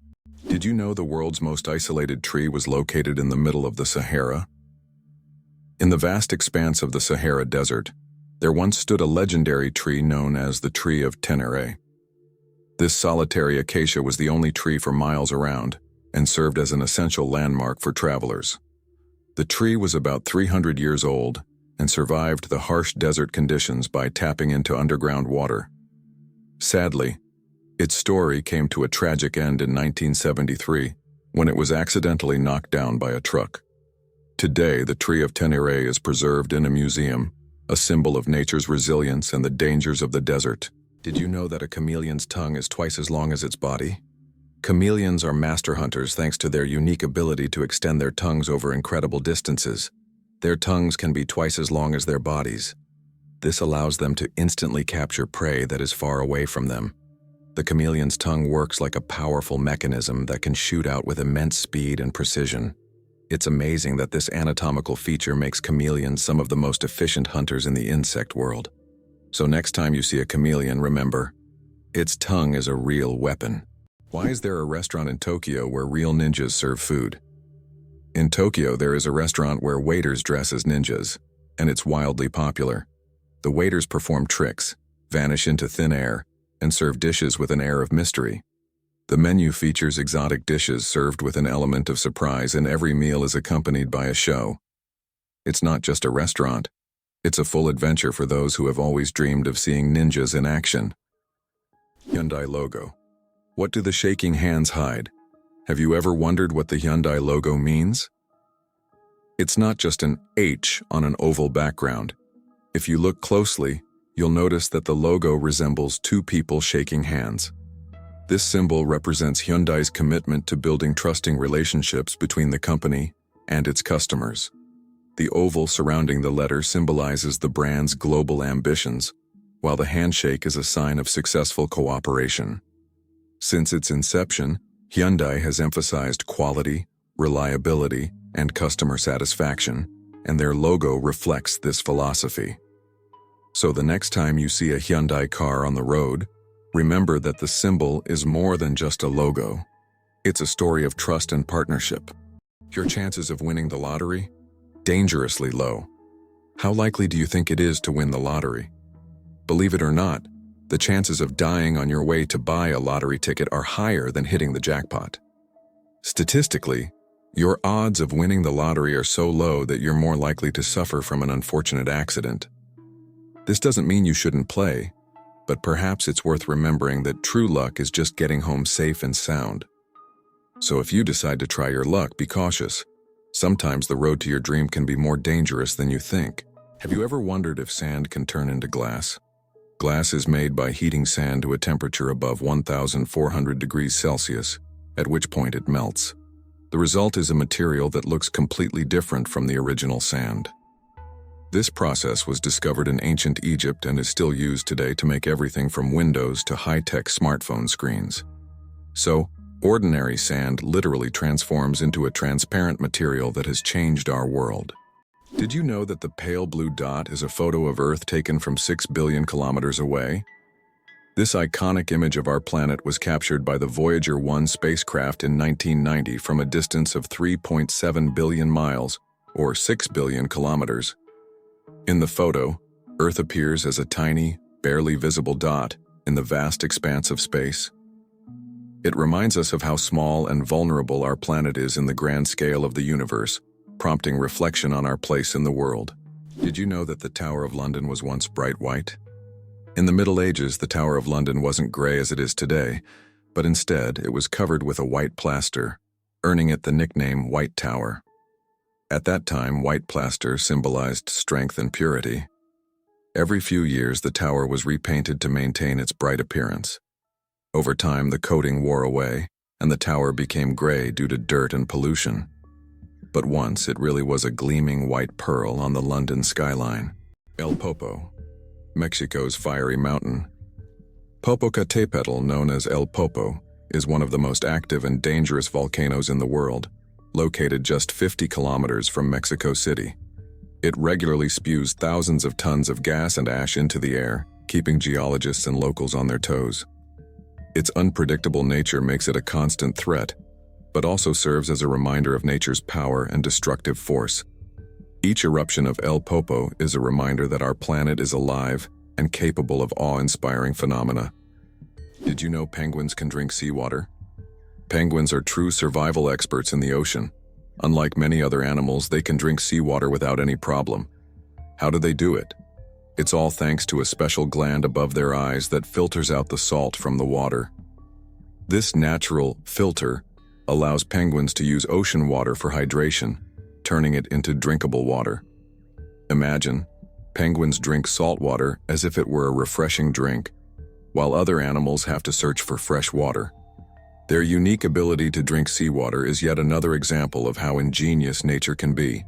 Did you know the world's most isolated tree was located in the middle of the Sahara? In the vast expanse of the Sahara Desert, there once stood a legendary tree known as the Tree of Tenere. This solitary acacia was the only tree for miles around and served as an essential landmark for travelers. The tree was about 300 years old and survived the harsh desert conditions by tapping into underground water. Sadly, its story came to a tragic end in 1973 when it was accidentally knocked down by a truck. Today, the Tree of Tenere is preserved in a museum, a symbol of nature's resilience and the dangers of the desert. Did you know that a chameleon's tongue is twice as long as its body? Chameleons are master hunters thanks to their unique ability to extend their tongues over incredible distances. Their tongues can be twice as long as their bodies. This allows them to instantly capture prey that is far away from them. The chameleon's tongue works like a powerful mechanism that can shoot out with immense speed and precision. It's amazing that this anatomical feature makes chameleons some of the most efficient hunters in the insect world. So next time you see a chameleon, remember, its tongue is a real weapon. Why is there a restaurant in Tokyo where real ninjas serve food? In Tokyo, there is a restaurant where waiters dress as ninjas, and it's wildly popular. The waiters perform tricks, vanish into thin air, and serve dishes with an air of mystery. The menu features exotic dishes served with an element of surprise, and every meal is accompanied by a show. It's not just a restaurant. It's a full adventure for those who have always dreamed of seeing ninjas in action. Hyundai logo. What do the shaking hands hide? Have you ever wondered what the Hyundai logo means? It's not just an H on an oval background. If you look closely, you'll notice that the logo resembles two people shaking hands. This symbol represents Hyundai's commitment to building trusting relationships between the company and its customers. The oval surrounding the letter symbolizes the brand's global ambitions, while the handshake is a sign of successful cooperation. Since its inception, Hyundai has emphasized quality, reliability, and customer satisfaction, and their logo reflects this philosophy. So the next time you see a Hyundai car on the road, remember that the symbol is more than just a logo. It's a story of trust and partnership. Your chances of winning the lottery? Dangerously low. How likely do you think it is to win the lottery? Believe it or not, the chances of dying on your way to buy a lottery ticket are higher than hitting the jackpot. Statistically, your odds of winning the lottery are so low that you're more likely to suffer from an unfortunate accident. This doesn't mean you shouldn't play, but perhaps it's worth remembering that true luck is just getting home safe and sound. So if you decide to try your luck, be cautious. Sometimes the road to your dream can be more dangerous than you think. Have you ever wondered if sand can turn into glass? Glass is made by heating sand to a temperature above 1,400 degrees Celsius, at which point it melts. The result is a material that looks completely different from the original sand. This process was discovered in ancient Egypt and is still used today to make everything from windows to high-tech smartphone screens. So, ordinary sand literally transforms into a transparent material that has changed our world. Did you know that the pale blue dot is a photo of Earth taken from 6 billion kilometers away? This iconic image of our planet was captured by the Voyager 1 spacecraft in 1990 from a distance of 3.7 billion miles, or 6 billion kilometers. In the photo, Earth appears as a tiny, barely visible dot in the vast expanse of space. It reminds us of how small and vulnerable our planet is in the grand scale of the universe, prompting reflection on our place in the world. Did you know that the Tower of London was once bright white? In the Middle Ages, the Tower of London wasn't gray as it is today, but instead it was covered with a white plaster, earning it the nickname White Tower. At that time, white plaster symbolized strength and purity. Every few years, the tower was repainted to maintain its bright appearance. Over time, the coating wore away, and the tower became gray due to dirt and pollution. But once, it really was a gleaming white pearl on the London skyline. El Popo, Mexico's fiery mountain. Popocatépetl, known as El Popo, is one of the most active and dangerous volcanoes in the world, located just 50 kilometers from Mexico City. It regularly spews thousands of tons of gas and ash into the air, keeping geologists and locals on their toes. Its unpredictable nature makes it a constant threat, but also serves as a reminder of nature's power and destructive force. Each eruption of El Popo is a reminder that our planet is alive and capable of awe-inspiring phenomena. Did you know penguins can drink seawater? Penguins are true survival experts in the ocean. Unlike many other animals, they can drink seawater without any problem. How do they do it? It's all thanks to a special gland above their eyes that filters out the salt from the water. This natural filter allows penguins to use ocean water for hydration, turning it into drinkable water. Imagine, penguins drink salt water as if it were a refreshing drink, while other animals have to search for fresh water. Their unique ability to drink seawater is yet another example of how ingenious nature can be.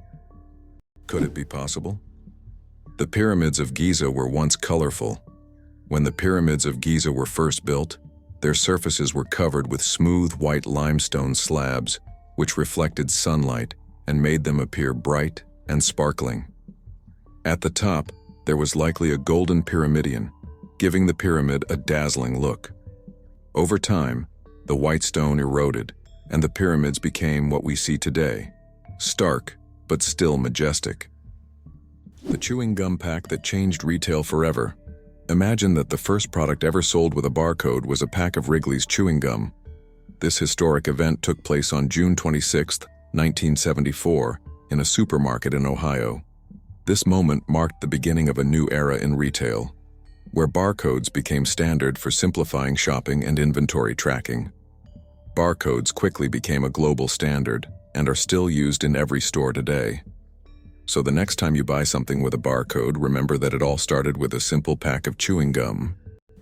Could it be possible? The pyramids of Giza were once colorful. When the pyramids of Giza were first built, their surfaces were covered with smooth white limestone slabs, which reflected sunlight and made them appear bright and sparkling. At the top, there was likely a golden pyramidion, giving the pyramid a dazzling look. Over time, the white stone eroded, and the pyramids became what we see today, stark but still majestic. The chewing gum pack that changed retail forever. Imagine that the first product ever sold with a barcode was a pack of Wrigley's chewing gum. This historic event took place on June 26, 1974, in a supermarket in Ohio. This moment marked the beginning of a new era in retail, where barcodes became standard for simplifying shopping and inventory tracking. Barcodes quickly became a global standard and are still used in every store today. So the next time you buy something with a barcode, remember that it all started with a simple pack of chewing gum.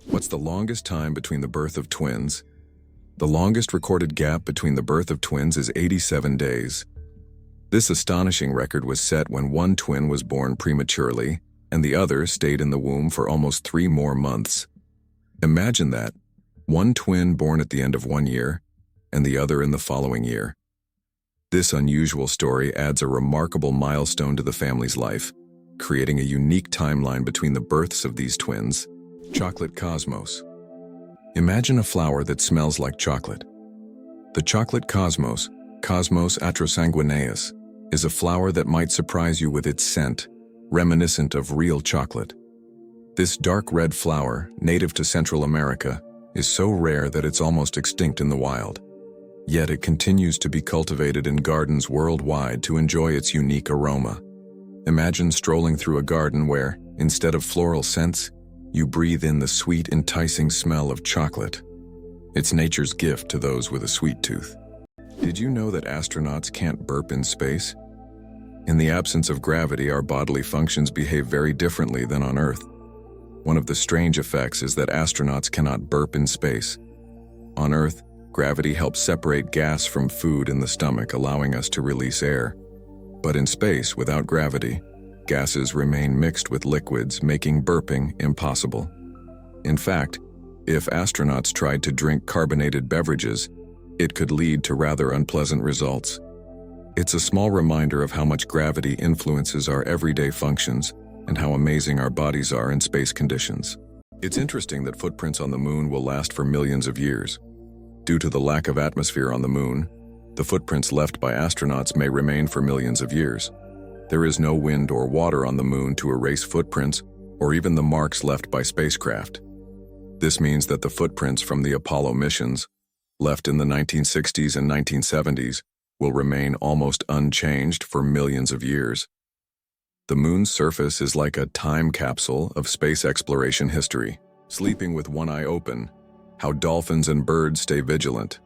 What's the longest time between the birth of twins? The longest recorded gap between the birth of twins is 87 days. This astonishing record was set when one twin was born prematurely and the other stayed in the womb for almost 3 more months. Imagine that, one twin born at the end of 1 year and the other in the following year. This unusual story adds a remarkable milestone to the family's life, creating a unique timeline between the births of these twins. Chocolate cosmos. Imagine a flower that smells like chocolate. The chocolate cosmos, Cosmos atrosanguineus, is a flower that might surprise you with its scent, reminiscent of real chocolate. This dark red flower, native to Central America, is so rare that it's almost extinct in the wild. Yet it continues to be cultivated in gardens worldwide to enjoy its unique aroma. Imagine strolling through a garden where, instead of floral scents, you breathe in the sweet, enticing smell of chocolate. It's nature's gift to those with a sweet tooth. Did you know that astronauts can't burp in space? In the absence of gravity, our bodily functions behave very differently than on Earth. One of the strange effects is that astronauts cannot burp in space. On Earth, gravity helps separate gas from food in the stomach, allowing us to release air. But in space, without gravity, gases remain mixed with liquids, making burping impossible. In fact, if astronauts tried to drink carbonated beverages, it could lead to rather unpleasant results. It's a small reminder of how much gravity influences our everyday functions and how amazing our bodies are in space conditions. It's interesting that footprints on the moon will last for millions of years. Due to the lack of atmosphere on the moon, the footprints left by astronauts may remain for millions of years. There is no wind or water on the moon to erase footprints or even the marks left by spacecraft. This means that the footprints from the Apollo missions, left in the 1960s and 1970s, will remain almost unchanged for millions of years. The moon's surface is like a time capsule of space exploration history. Sleeping with one eye open, how dolphins and birds stay vigilant.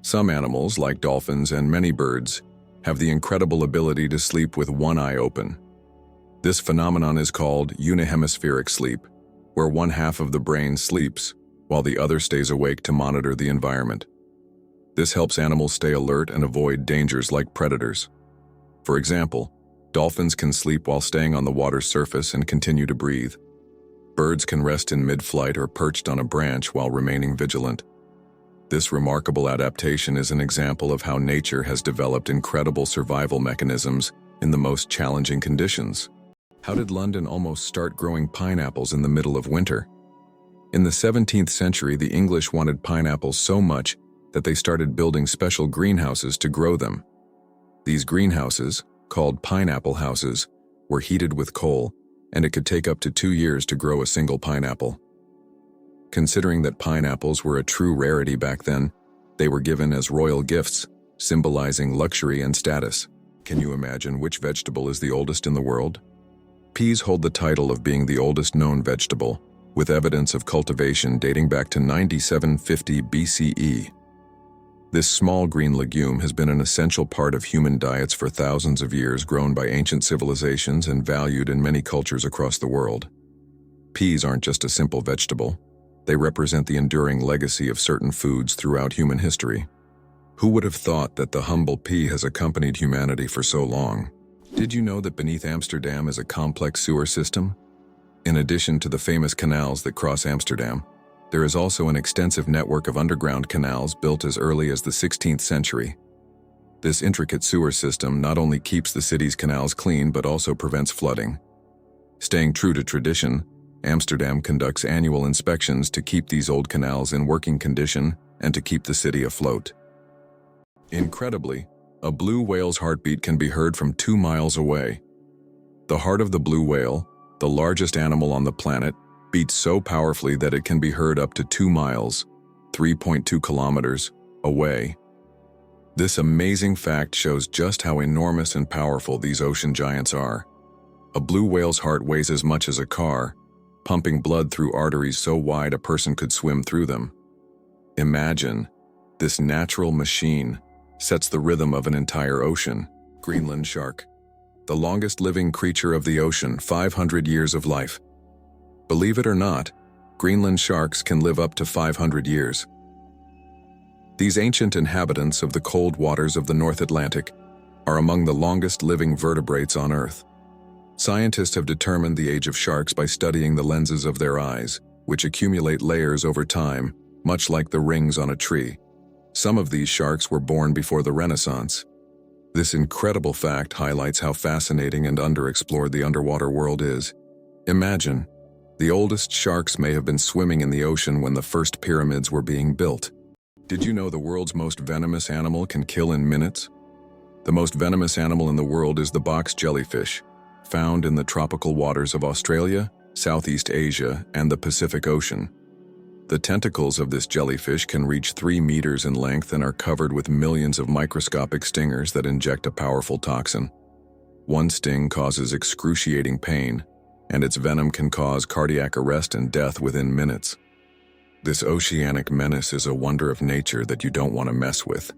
Some animals, like dolphins and many birds, have the incredible ability to sleep with one eye open. This phenomenon is called unihemispheric sleep, where one half of the brain sleeps while the other stays awake to monitor the environment. This helps animals stay alert and avoid dangers like predators. For example, dolphins can sleep while staying on the water's surface and continue to breathe. Birds can rest in mid-flight or perched on a branch while remaining vigilant. This remarkable adaptation is an example of how nature has developed incredible survival mechanisms in the most challenging conditions. How did London almost start growing pineapples in the middle of winter? In the 17th century, the English wanted pineapples so much that they started building special greenhouses to grow them. These greenhouses, called pineapple houses, were heated with coal, and it could take up to 2 years to grow a single pineapple. Considering that pineapples were a true rarity back then, they were given as royal gifts, symbolizing luxury and status. Can you imagine which vegetable is the oldest in the world? Peas hold the title of being the oldest known vegetable, with evidence of cultivation dating back to 9750 BCE. This small green legume has been an essential part of human diets for thousands of years, grown by ancient civilizations and valued in many cultures across the world. Peas aren't just a simple vegetable. They represent the enduring legacy of certain foods throughout human history. Who would have thought that the humble pea has accompanied humanity for so long? Did you know that beneath Amsterdam is a complex sewer system? In addition to the famous canals that cross Amsterdam, there is also an extensive network of underground canals built as early as the 16th century. This intricate sewer system not only keeps the city's canals clean but also prevents flooding. Staying true to tradition, Amsterdam conducts annual inspections to keep these old canals in working condition and to keep the city afloat. Incredibly, a blue whale's heartbeat can be heard from 2 miles away. The heart of the blue whale, the largest animal on the planet, beats so powerfully that it can be heard up to 2 miles, 3.2 kilometers, away. This amazing fact shows just how enormous and powerful these ocean giants are. A blue whale's heart weighs as much as a car, pumping blood through arteries so wide a person could swim through them. Imagine, this natural machine sets the rhythm of an entire ocean. Greenland shark, the longest living creature of the ocean, 500 years of life. Believe it or not, Greenland sharks can live up to 500 years. These ancient inhabitants of the cold waters of the North Atlantic are among the longest living vertebrates on Earth. Scientists have determined the age of sharks by studying the lenses of their eyes, which accumulate layers over time, much like the rings on a tree. Some of these sharks were born before the Renaissance. This incredible fact highlights how fascinating and underexplored the underwater world is. Imagine, the oldest sharks may have been swimming in the ocean when the first pyramids were being built. Did you know the world's most venomous animal can kill in minutes? The most venomous animal in the world is the box jellyfish, found in the tropical waters of Australia, Southeast Asia, and the Pacific Ocean. The tentacles of this jellyfish can reach 3 meters in length and are covered with millions of microscopic stingers that inject a powerful toxin. One sting causes excruciating pain, and its venom can cause cardiac arrest and death within minutes. This oceanic menace is a wonder of nature that you don't want to mess with.